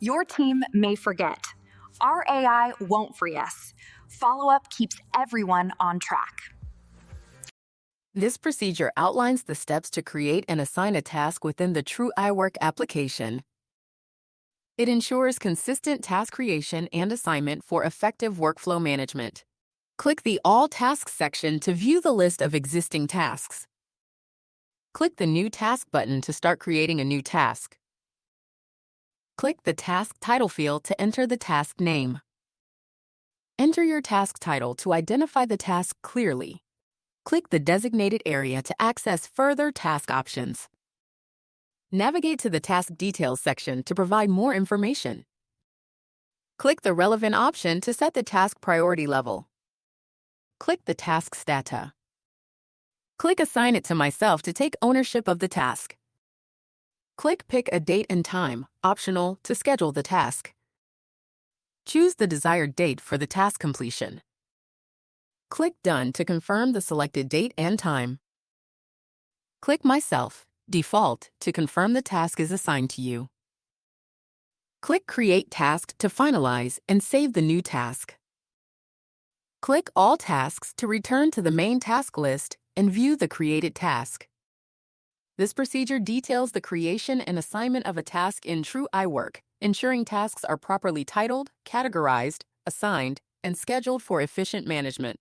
Your team may forget. Our AI won't free us. FollowUp keeps everyone on track. This procedure outlines the steps to create and assign a task within the Trueaiwork application. It ensures consistent task creation and assignment for effective workflow management. Click the All Tasks section to view the list of existing tasks. Click the New Task button to start creating a new task. Click the Task Title field to enter the task name. Enter your task title to identify the task clearly. Click the designated area to access further task options. Navigate to the Task Details section to provide more information. Click the relevant option to set the task priority level. Click the task's data. Click Assign it to myself to take ownership of the task. Click Pick a date and time, optional, to schedule the task. Choose the desired date for the task completion. Click Done to confirm the selected date and time. Click Myself, Default, to confirm the task is assigned to you. Click Create Task to finalize and save the new task. Click All Tasks to return to the main task list and view the created task. This procedure details the creation and assignment of a task in Trueaiwork, ensuring tasks are properly titled, categorized, assigned, and scheduled for efficient management.